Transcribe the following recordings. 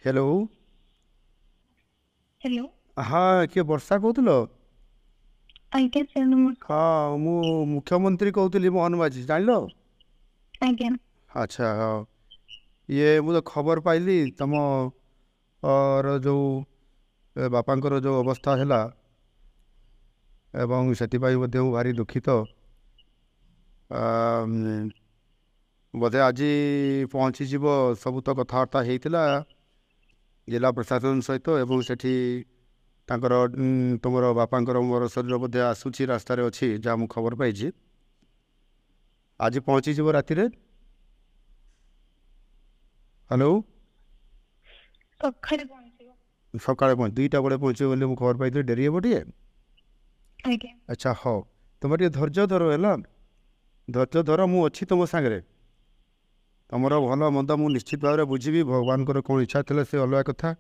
Hello. Hello. हाँ किए वर्षा कहूल? आज्ञा सार नमस्कार। हाँ मु मुख्यमंत्री कहूली मोहन माझी जान। आज्ञा। अच्छा हाँ ये मु तो खबर पाइली तम और जो बापांकर जो अवस्था है एवं से भारी दुखित। बोधे आज पहुँचीज सब तो कथबार्ता होता जिला प्रशासन सहित एवं सेठी तांकर तुम बापांकर मोर शरीर बोधे आसूची रास्तार अच्छी जहाँ मुझे खबर पाई आज पहुँचीज राति। हेलो। सकाळे पहुंचो। सका पहुँच 2टा बेले पहुँचे बोली मुझे खबर पाई डेरी हे टे। आज्ञा। अच्छा हाँ तुम टे धैर्य धर है धैर्य धर मु अच्छी तुम सागर तुम भल मंद मु निश्चित भाव में बुझी भगवान कौन इच्छा थी से अलग कथा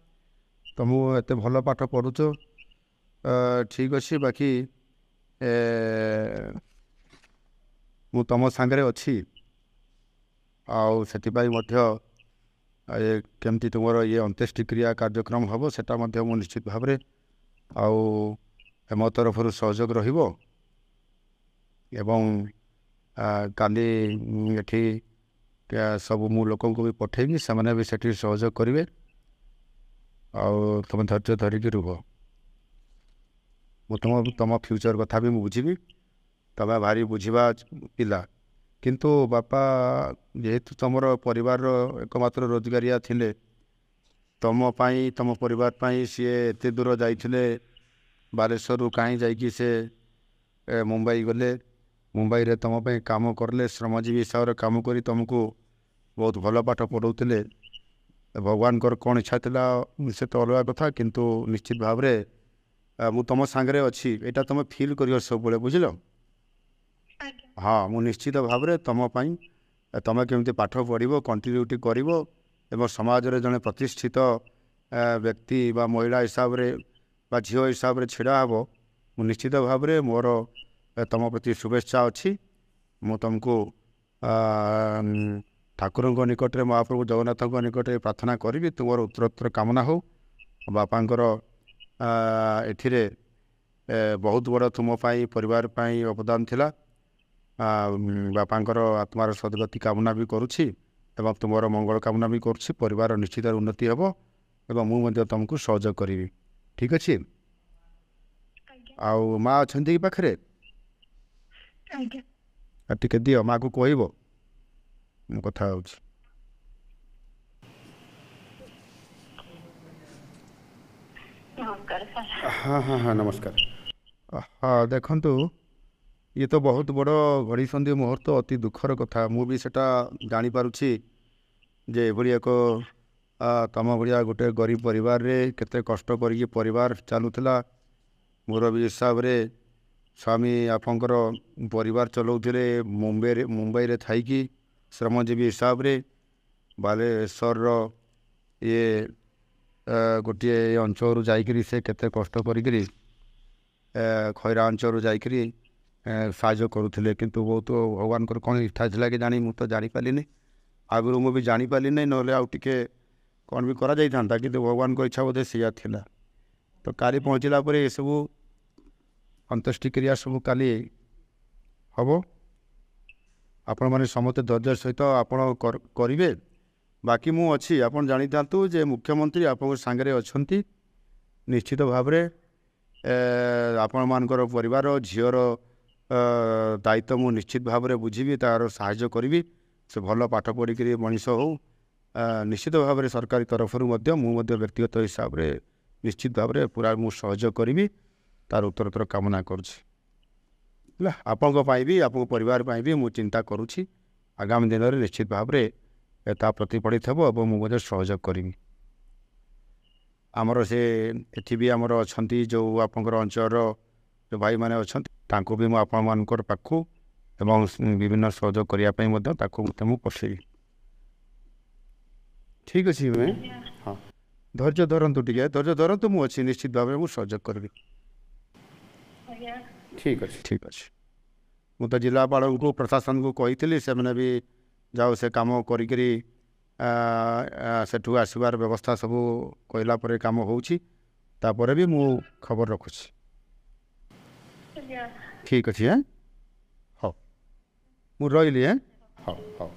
तुम एत भल पाठ पढ़ुच ठीक अच्छे बाकी मु तुम सागर अच्छी केमती तुम ये अंत्येष्टिक्रिया कार्यक्रम हम सेटा मु निश्चित भाव में आम तरफ सहयोग रहिबो एवं काली एठी सब मु लोक भी पठेबी से मैंने भी सेठी सहयोग करेंगे तुम धैर्य धरिकी रुह मु तुम फ्यूचर कथा भी बुझी तुम भारी बुझा पिला किंतु बापा जेहेतु तुम परिवार एकमात्र रोजगारिया थिले तुम परिवार सी एत दूर जाइए बालेश्वर कहीं जाकि से मुंबई गले मुंबई रे तुम काम करले श्रमजीवी हिसाब से काम करी तुमको बहुत भल पाठ पढ़ाऊे भगवान कौन इच्छा था से तो अलग कथा किंतु निश्चित भाव में मु तुम सांगे अच्छी यहाँ तुम फिल कर सब बुझल। हाँ मु निश्चित भाव में तुम केमती पाठ पढ़ कंटिन्यूटी कर समाज रे जड़े प्रतिष्ठित व्यक्ति बा महिला हिसाब रे बा झील हिसाब से छिड़ा हे मु निश्चित भाव में मोर तुम प्रति शुभेच्छा अच्छी मु तुमको ठाकुर निकट में महाप्रभु जगन्नाथ निकट में प्रार्थना करी तुम उत्तरोत्तर कामना हो बापांकर एथिरे बहुत बड़ तुम परिवार अवदान थिला बापांकर आत्मार सदगति कामना भी करुछि एवं तुम मंगल कामना भी करुछि परिवार निश्चित उन्नति हे एवं मुझे तुमको सहयोग करी ठीक अच्छे। आउ माँ अच्छा कि पाखे टे दियो माँ को कह कथा हो। नमस्कार सर। हाँ हाँ हाँ नमस्कार। हाँ देखु ये तो बहुत बड़ घड़ी संधि मुहूर्त अति दुखर कथा मु भी सेटा जानी पारुछि जे एभली एक तम भाया गोटे गरीब परिवार रे केते कष्ट करी परिवार चलुला मोर भी हिसाब रे स्वामी आपंकर परिवार चलाउथिले मुंबई रे थाइकी श्रमजीवी हिसाब रे बालेश्वर ये गोटे अंचल जाइकरी से केते कष्ट करी खैरा अंचल जाइकरी साहाय्य करुले किंतु बहुत भगवान कौन इच्छा था कि जानी मुझे जानी पारिनी आगुरी मुझे जानी पारि ना ना टे कौन भी करा जाता कि भगवान को इच्छा बोधे सैया थिला तो काली पहुँचला ये सब अंत्येष्टिक्रिया सब काली हम आपण मैंने समस्त धैर्य सहित आपण करेंगे बाकी मु अच्छी आपड़ जानी था जे मुख्यमंत्री आप सांगे अच्छा निश्चित भाव में आपण मानकर परिवार झीर दायित्व मु निश्चित भाव में बुझी तार साहाय्य करी से भल पाठ पढ़िक मनीष हो निश्चित भाव में सरकारी तरफ व्यक्तिगत हिसाब से निश्चित भाव में पूरा मु सहयोग करी तार उत्तरोत्तर कामना करुँच आपण भी आप परिवार भी मु चिंता करुँची आगामी दिन में निश्चित भाव में ता प्रतिफलित हो और मुझे सहयोग करी आमर से एठी भी आमर अच्छा जो आपंकर अंचल जो भाई मैंने अच्छा भी मुझे आपण मान पाखु एवं विभिन्न सहयोग करने पठेबी ठीक अच्छे मैं हाँ धैर्य धरतु टे धैर्य धरतु मुझे अच्छी निश्चित भाव में सहयोग करी ठीक अच्छे ठीक अच्छे मुझे जिलापाल को प्रशासन को कही से मैंने भी जाओ से कम करी ସେଠୁ ଆସିବାର ବ୍ୟବସ୍ଥା ସବୁ କହିଲା ପରେ କାମ ହେଉଛି ତାପରେ ବି ମୁଁ ଖବର ରଖୁଛି ଠିକ୍ ଅଛି ହଉ ମୁଁ ରହିଲି ହଉ ହଉ